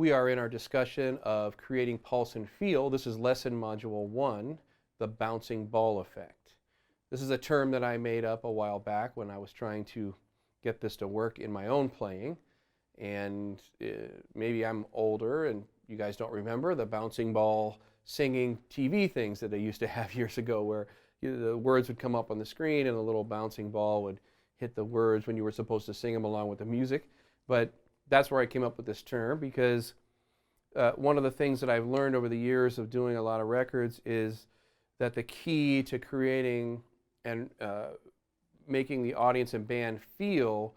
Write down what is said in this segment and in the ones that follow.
we are in our discussion of creating pulse and feel. This is lesson module 1, the bouncing ball effect. This is a term that I made up a while back when I was trying to get this to work in my own playing. And maybe I'm older and you guys don't remember the bouncing ball singing TV things that they used to have years ago, where the words would come up on the screen and a little bouncing ball would hit the words when you were supposed to sing them along with the music. But that's where I came up with this term, because one of the things that I've learned over the years of doing a lot of records is that the key to creating and making the audience and band feel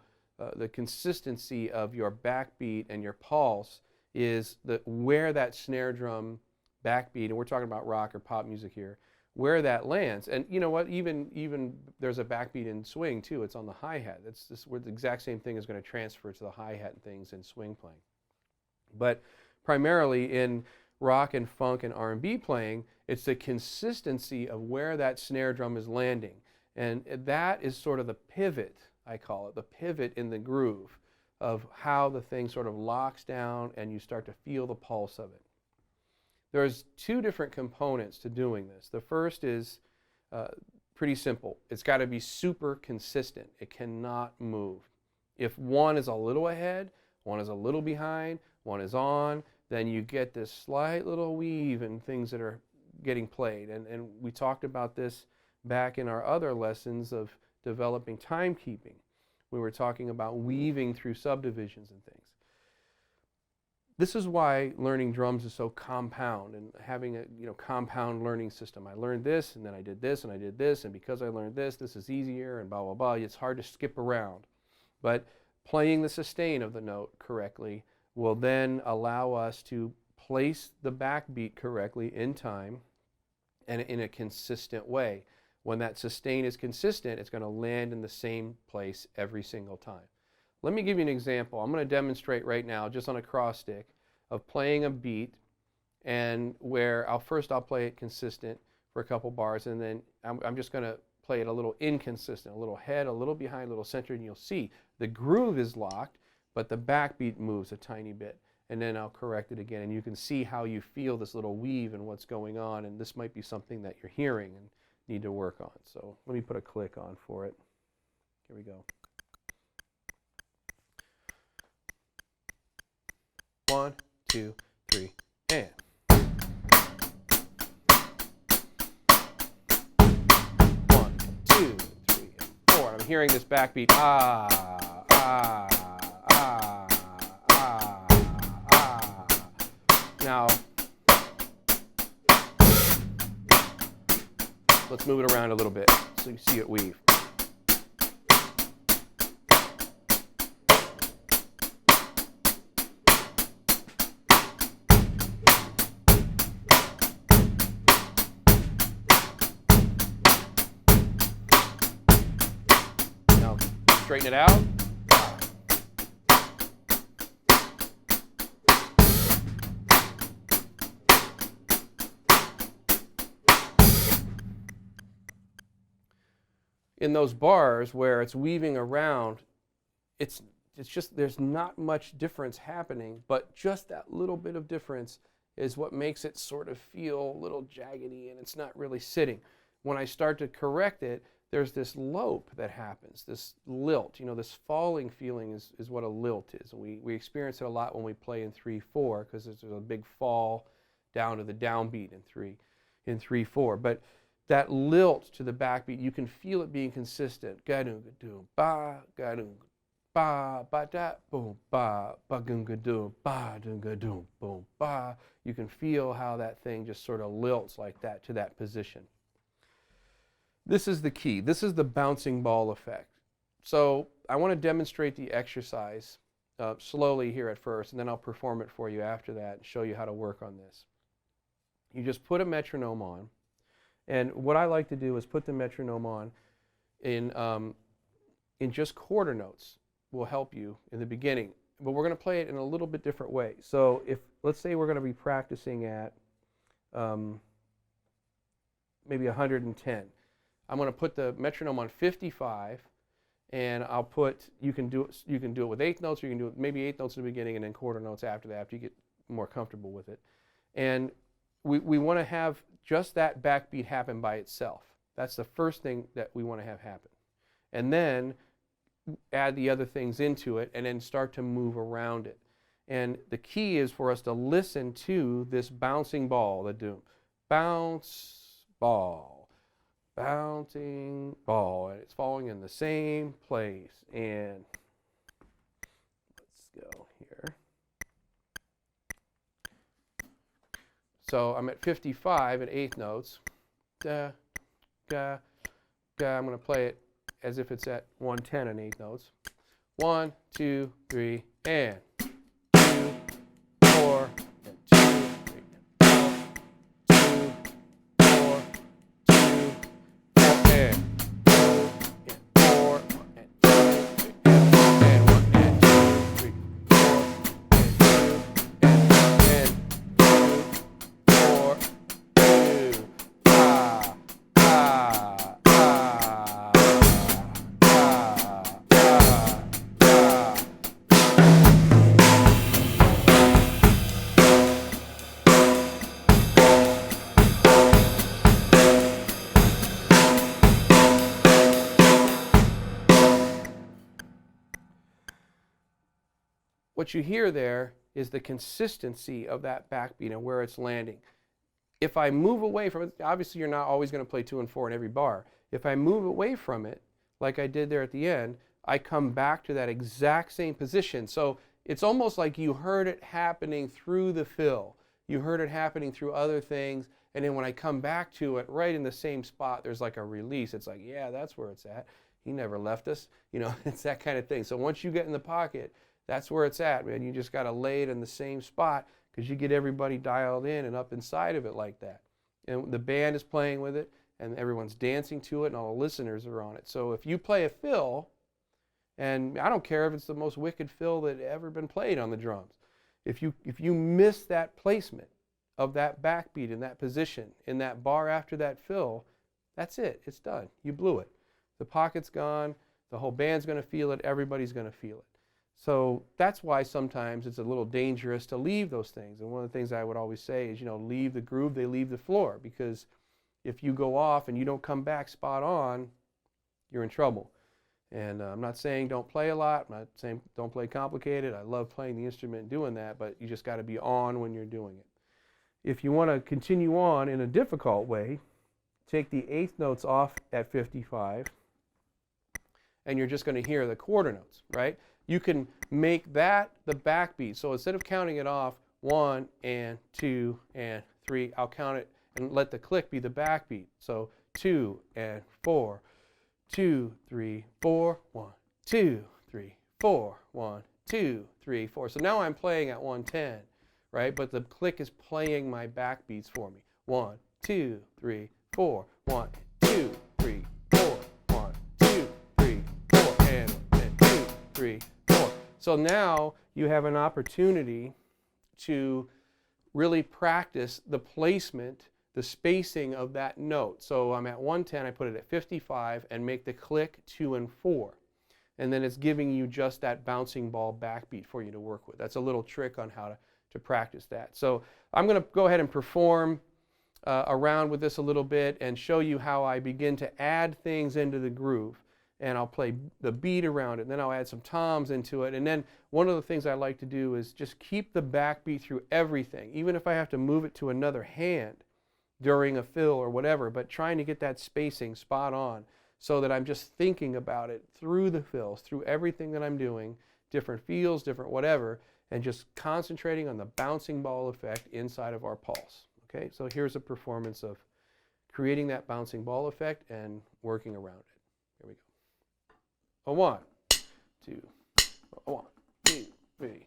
the consistency of your backbeat and your pulse is where that snare drum backbeat, and we're talking about rock or pop music here, where that lands. And you know what, even there's a backbeat in swing too. It's on the hi-hat. That's where the exact same thing is going to transfer to the hi-hat and things in swing playing. But primarily in rock and funk and R&B playing, it's the consistency of where that snare drum is landing. And that is sort of the pivot, I call it, the pivot in the groove of how the thing sort of locks down and you start to feel the pulse of it. There's two different components to doing this. The first is pretty simple. It's got to be super consistent. It cannot move. If one is a little ahead, one is a little behind, one is on, then you get this slight little weave in things that are getting played. And we talked about this back in our other lessons of developing timekeeping. We were talking about weaving through subdivisions and things. This is why learning drums is so compound, and having a compound learning system. I learned this, and then I did this, and I did this, and because I learned this, this is easier, and blah, blah, blah. It's hard to skip around. But playing the sustain of the note correctly will then allow us to place the backbeat correctly in time and in a consistent way. When that sustain is consistent, it's going to land in the same place every single time. Let me give you an example. I'm going to demonstrate right now, just on a cross stick, of playing a beat, and where I'll play it consistent for a couple bars, and then I'm just going to play it a little inconsistent, a little head, a little behind, a little center, and you'll see the groove is locked, but the backbeat moves a tiny bit. And then I'll correct it again, and you can see how you feel this little weave and what's going on, and this might be something that you're hearing and need to work on. So let me put a click on for it. Here we go. 1, 2, 3, and. 1, 2, 3, and 4. I'm hearing this backbeat. Ah, ah, ah, ah, ah. Now, let's move it around a little bit so you see it weave. Now, straighten it out. In those bars where it's weaving around, it's just, there's not much difference happening, but just that little bit of difference is what makes it sort of feel a little jaggedy, and it's not really sitting. When I start to correct it, there's this lope that happens, this lilt. You know, this falling feeling is what a lilt is. And we experience it a lot when we play in 3/4, because there's a big fall down to the downbeat in 3/4. But that lilt to the backbeat, you can feel it being consistent. Ga-doom-ga-doom, ba, ga-doom, ba, ba-da, boom, ba, ba-goom-ga-doom, ba-doom-ga-doom, boom, ba. You can feel how that thing just sort of lilts like that to that position. This is the key. This is the bouncing ball effect. So I want to demonstrate the exercise slowly here at first, and then I'll perform it for you after that and show you how to work on this. You just put a metronome on. And what I like to do is put the metronome on in just quarter notes. Will help you in the beginning. But we're going to play it in a little bit different way. So if, let's say we're going to be practicing at maybe 110. I'm going to put the metronome on 55, and I'll put, you can do it with eighth notes, or you can do it maybe eighth notes in the beginning and then quarter notes after that, after you get more comfortable with it. And we want to have just that backbeat happen by itself. That's the first thing that we want to have happen. And then add the other things into it and then start to move around it. And the key is for us to listen to this bouncing ball, the doom. Bounce, ball, bouncing ball. And it's falling in the same place. And let's go here. So I'm at 55 at eighth notes. Da, ga, ga. I'm going to play it as if it's at 110 in eighth notes. 1, 2, 3, and 2, 4, and 2, 3, and 2, 4, 2, 4, and 2, and 4, and 2, 3, and 1, and 2, 3, 4, and 2, 4, 2, ah, ah, ah. What you hear there is the consistency of that backbeat and where it's landing. If I move away from it, obviously you're not always going to play 2 and 4 in every bar. If I move away from it, like I did there at the end, I come back to that exact same position. So it's almost like you heard it happening through the fill. You heard it happening through other things, and then when I come back to it right in the same spot, there's like a release. It's like, yeah, that's where it's at. He never left us. You know, it's that kind of thing. So once you get in the pocket, that's where it's at, man. You just got to lay it in the same spot because you get everybody dialed in and up inside of it like that. And the band is playing with it, and everyone's dancing to it, and all the listeners are on it. So if you play a fill, and I don't care if it's the most wicked fill that ever been played on the drums, if you miss that placement of that backbeat in that position, in that bar after that fill, that's it. It's done. You blew it. The pocket's gone. The whole band's going to feel it. Everybody's going to feel it. So that's why sometimes it's a little dangerous to leave those things. And one of the things I would always say is, leave the groove, they leave the floor. Because if you go off and you don't come back spot on, you're in trouble. And I'm not saying don't play a lot. I'm not saying don't play complicated. I love playing the instrument and doing that, but you just got to be on when you're doing it. If you want to continue on in a difficult way, take the eighth notes off at 55, and you're just going to hear the quarter notes, right? You can make that the backbeat. So instead of counting it off 1 and 2 and 3, I'll count it and let the click be the backbeat. So 2 and 4, 2, 3, 4, 1, 2, 3, 4, 1, 2, 3, 4. So now I'm playing at 110, right? But the click is playing my backbeats for me. 1, 2, 3, 4, 1, 2, 3, 4, 1, 2, 3, 4, and 2, 3, 4. So now you have an opportunity to really practice the placement, the spacing of that note. So I'm at 110, I put it at 55 and make the click 2 and 4. And then it's giving you just that bouncing ball backbeat for you to work with. That's a little trick on how to practice that. So I'm going to go ahead and perform around with this a little bit and show you how I begin to add things into the groove. And I'll play the beat around it, and then I'll add some toms into it. And then one of the things I like to do is just keep the backbeat through everything, even if I have to move it to another hand during a fill or whatever, but trying to get that spacing spot on so that I'm just thinking about it through the fills, through everything that I'm doing, different feels, different whatever, and just concentrating on the bouncing ball effect inside of our pulse. Okay, so here's a performance of creating that bouncing ball effect and working around it. Here we go. A 1, 2, 1, 2, 3.